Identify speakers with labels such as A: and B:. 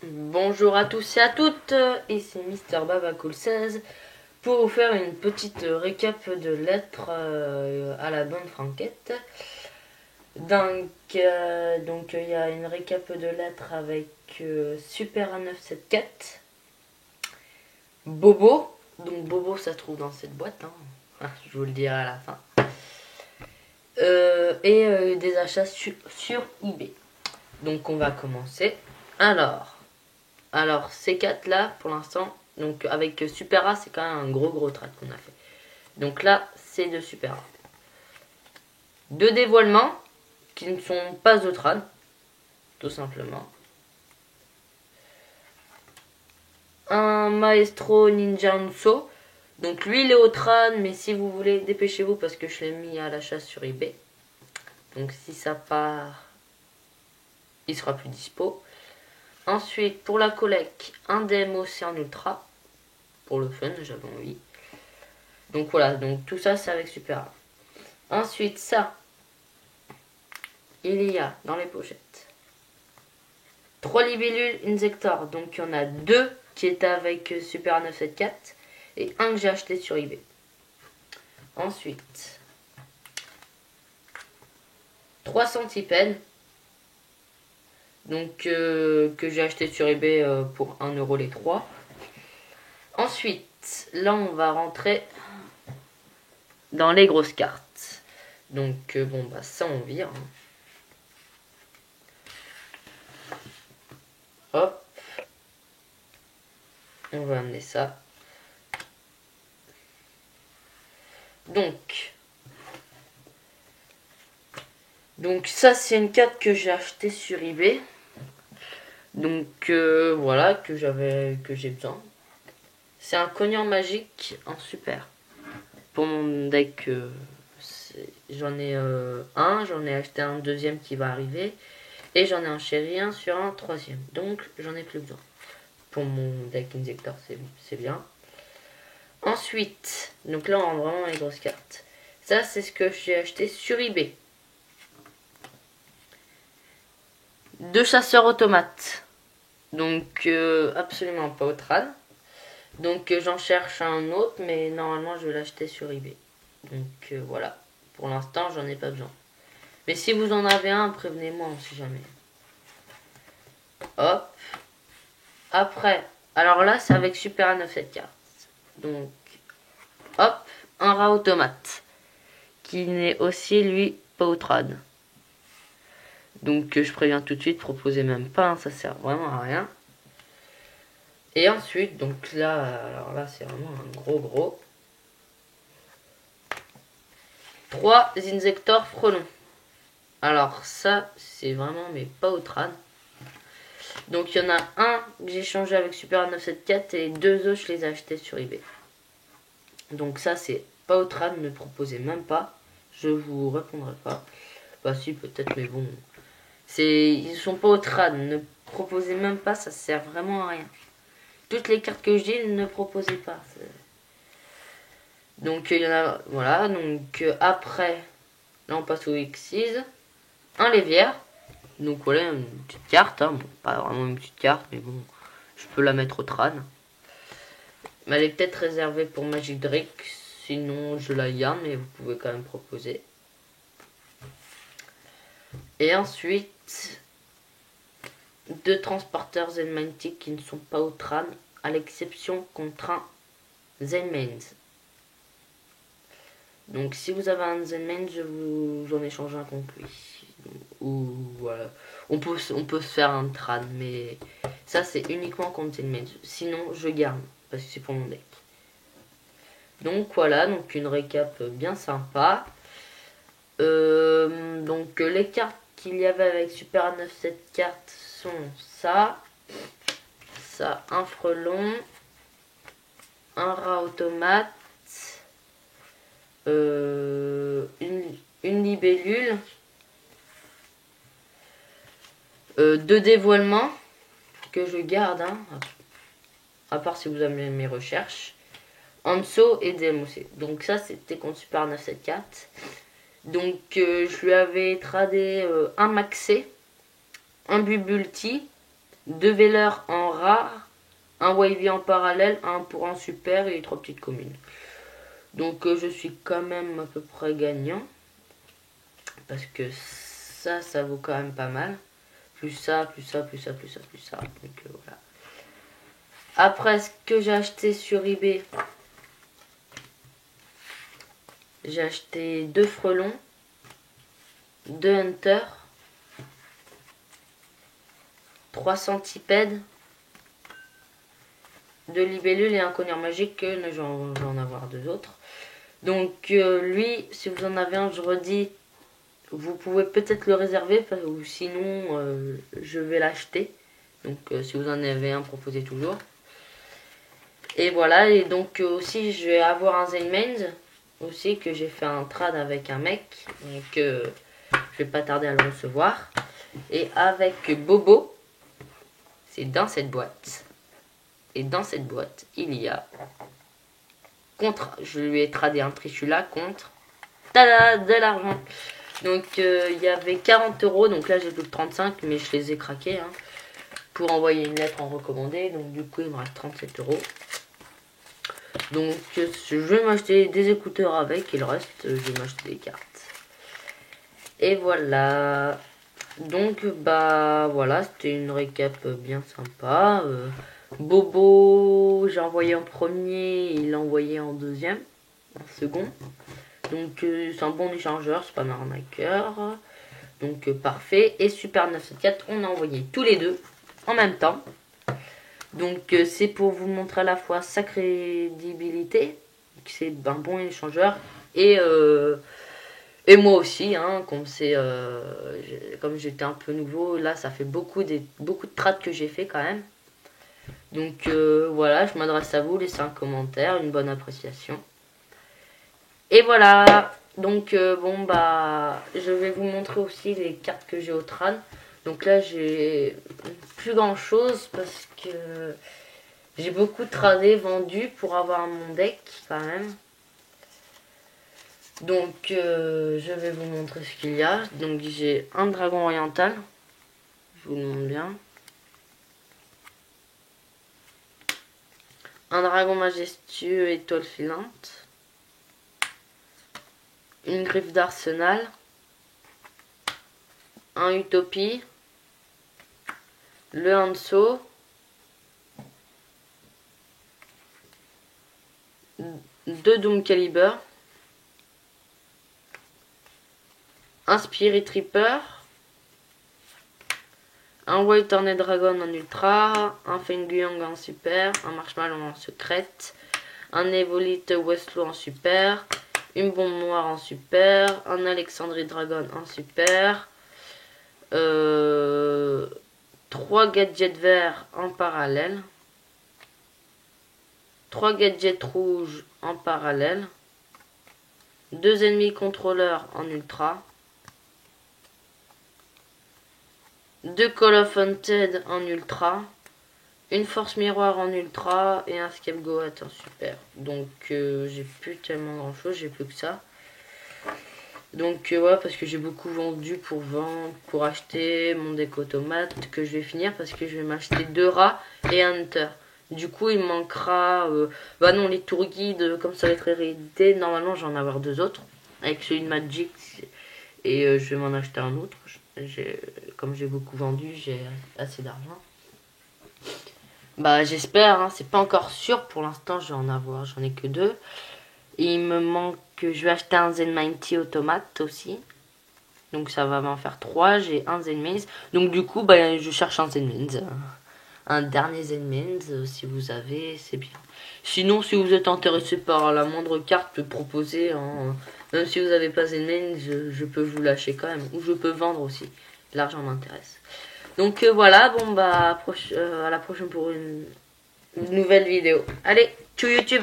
A: Bonjour à tous et à toutes, ici Mister Babacool 16 pour vous faire une petite récap de lettres à la bonne franquette. Donc il y a une récap de lettres avec Super A974, Bobo, donc Bobo ça se trouve dans cette boîte, hein. Je vous le dirai à la fin, et des achats sur eBay. Donc on va commencer. Alors, ces quatre là, pour l'instant, donc avec Super A, c'est quand même un gros trade qu'on a fait. Donc là, c'est de Super A. Deux dévoilements qui ne sont pas de trade, tout simplement. Un Maestro Ninja Unso. Donc lui, il est au trade, mais si vous voulez, dépêchez-vous parce que je l'ai mis à l'achat sur eBay. Donc si ça part, il sera plus dispo. Ensuite, pour la collecte, un DM Océan Ultra. Pour le fun, j'avais envie. Donc voilà, donc tout ça c'est avec Super A. Ensuite, ça, il y a dans les pochettes 3 libellules Insector. Donc il y en a 2 qui étaient avec Super A 974 et un que j'ai acheté sur eBay. Ensuite, 3 centipèdes. Donc que j'ai acheté sur eBay pour 1€ les 3. Ensuite, là on va rentrer dans les grosses cartes. Donc bon bah ça on vire. Hop. On va amener ça. Donc ça c'est une carte que j'ai achetée sur eBay. Donc voilà, que j'ai besoin. C'est un cognant magique en super. Pour mon deck, j'en ai un, j'en ai acheté un deuxième qui va arriver. Et j'en ai un chéri, un sur un troisième. Donc j'en ai plus besoin. Pour mon deck Insector, c'est bien. Ensuite, donc là on rentre vraiment les grosses cartes. Ça c'est ce que j'ai acheté sur eBay. 2 chasseurs automates. Donc absolument pas au trad. Donc j'en cherche un autre, mais normalement je vais l'acheter sur eBay. Donc voilà. Pour l'instant j'en ai pas besoin. Mais si vous en avez un, prévenez-moi, on sait jamais. Hop. Après, alors là c'est avec Super 974. Donc hop, un rat automate. Qui n'est aussi lui pas au trad. Donc je préviens tout de suite, proposez même pas, hein, ça sert vraiment à rien. Et ensuite, donc là, alors là c'est vraiment un gros. 3 Insector Frelon. Alors ça, c'est vraiment mais pas au trad. Donc il y en a un que j'ai changé avec Super 974 et 2 autres je les ai achetés sur eBay. Donc ça c'est pas au trad, ne proposez même pas. Je vous répondrai pas. Bah si peut-être mais bon. Ils sont pas au trad, ne proposez même pas, ça sert vraiment à rien. Toutes les cartes que j'ai, ne proposez pas. Donc il y en a, voilà, donc après, là on passe au X6. Un Lévière. Donc voilà, une petite carte, hein. Bon, pas vraiment une petite carte, mais bon, je peux la mettre au trad. Mais elle est peut-être réservée pour Magic Drake, sinon je la garde, mais vous pouvez quand même proposer. Et ensuite, 2 transporteurs Zenmantic qui ne sont pas au trad, à l'exception contre un Zenmains. Donc si vous avez un Zenmains, j'en échange un contre lui. Ou voilà. On peut se faire un trad, mais ça c'est uniquement contre Zenmains. Sinon je garde, parce que c'est pour mon deck. Donc voilà, donc une récap bien sympa. Donc les cartes qu'il y avait avec Super 974 sont ça, un frelon, un rat automate, une libellule, 2 dévoilements que je garde, hein, à part si vous avez mes recherches, Anso et DMOC. Donc ça c'était contre Super 974. Donc je lui avais tradé un Maxé, un Bubulti 2 Veileurs en rare, un Wavy en parallèle, un pour un super et 3 petites communes. Donc je suis quand même à peu près gagnant. Parce que ça vaut quand même pas mal. Plus ça, plus ça, plus ça, plus ça, plus ça. Donc voilà. Après, ce que j'ai acheté sur eBay, j'ai acheté 2 frelons, 2 hunters, 3 centipèdes, 2 libellules et un cogneur magique, je vais en avoir 2 autres. Donc lui, si vous en avez un, je redis, vous pouvez peut-être le réserver, ou sinon je vais l'acheter. Donc si vous en avez un, proposez toujours. Et voilà, et donc aussi je vais avoir un Zenmains aussi, que j'ai fait un trade avec un mec. Donc je vais pas tarder à le recevoir. Et avec Bobo, c'est dans cette boîte. Et dans cette boîte, il y a je lui ai tradé un Trishula contre tada, de l'argent. Donc il y avait 40 €, donc là j'ai plus que 35, mais je les ai craqués hein, pour envoyer une lettre en recommandé. Donc du coup il me reste 37 €. Donc je vais m'acheter des écouteurs avec et le reste je vais m'acheter des cartes. Et voilà. Donc bah voilà, c'était une récap bien sympa. Bobo, j'ai envoyé en premier, il l'a envoyé en deuxième, en second. Donc c'est un bon échangeur, c'est pas un arnaqueur. Donc parfait. Et Super 974, on a envoyé tous les deux en même temps. Donc c'est pour vous montrer à la fois sa crédibilité, c'est un bon échangeur, et moi aussi, hein, comme j'étais un peu nouveau, là ça fait beaucoup de trades que j'ai fait quand même. Donc voilà, je m'adresse à vous, laissez un commentaire, une bonne appréciation. Et voilà, donc bon bah je vais vous montrer aussi les cartes que j'ai au trad. Donc là j'ai plus grand chose parce que j'ai beaucoup tradé, vendu pour avoir mon deck quand même. Donc je vais vous montrer ce qu'il y a. Donc j'ai un dragon oriental, je vous le montre bien. Un dragon majestueux étoile filante. Une griffe d'arsenal. Un utopie. Le Hanso. Deux Doom Caliber. Un Spirit Reaper. Un White Hornet Dragon en ultra, un Fengyang en super, un Marshmallow en secrète, un Evolite Westlo en super, une bombe noire en super, un Alexandrie Dragon en super, 3 gadgets verts en parallèle, 3 gadgets rouges en parallèle, 2 ennemis contrôleurs en ultra, 2 Call of Hunted en ultra, une force miroir en ultra et un scapegoat en super. Donc j'ai plus tellement grand chose, j'ai plus que ça. Donc ouais, parce que j'ai beaucoup vendu pour vendre, pour acheter mon deck automate que je vais finir parce que je vais m'acheter 2 rats et un hunter. Du coup il me manquera, bah non, les tours guides, comme ça va être réédité, normalement j'en vais en avoir 2 autres avec celui de Magic et je vais m'en acheter un autre. Comme j'ai beaucoup vendu, j'ai assez d'argent. Bah j'espère, hein, c'est pas encore sûr pour l'instant, j'en ai que 2. Et il me manque, je vais acheter un Zenmainty automate aussi. Donc ça va m'en faire 3, j'ai un Zenmains. Donc du coup, bah, je cherche un Zenmains. Un dernier Zenmains, si vous avez, c'est bien. Sinon, si vous êtes intéressé par la moindre carte proposée, hein, même si vous n'avez pas Zenmains, je peux vous lâcher quand même. Ou je peux vendre aussi. L'argent m'intéresse. Donc voilà, bon bah à la prochaine pour une nouvelle vidéo. Allez, ciao YouTube!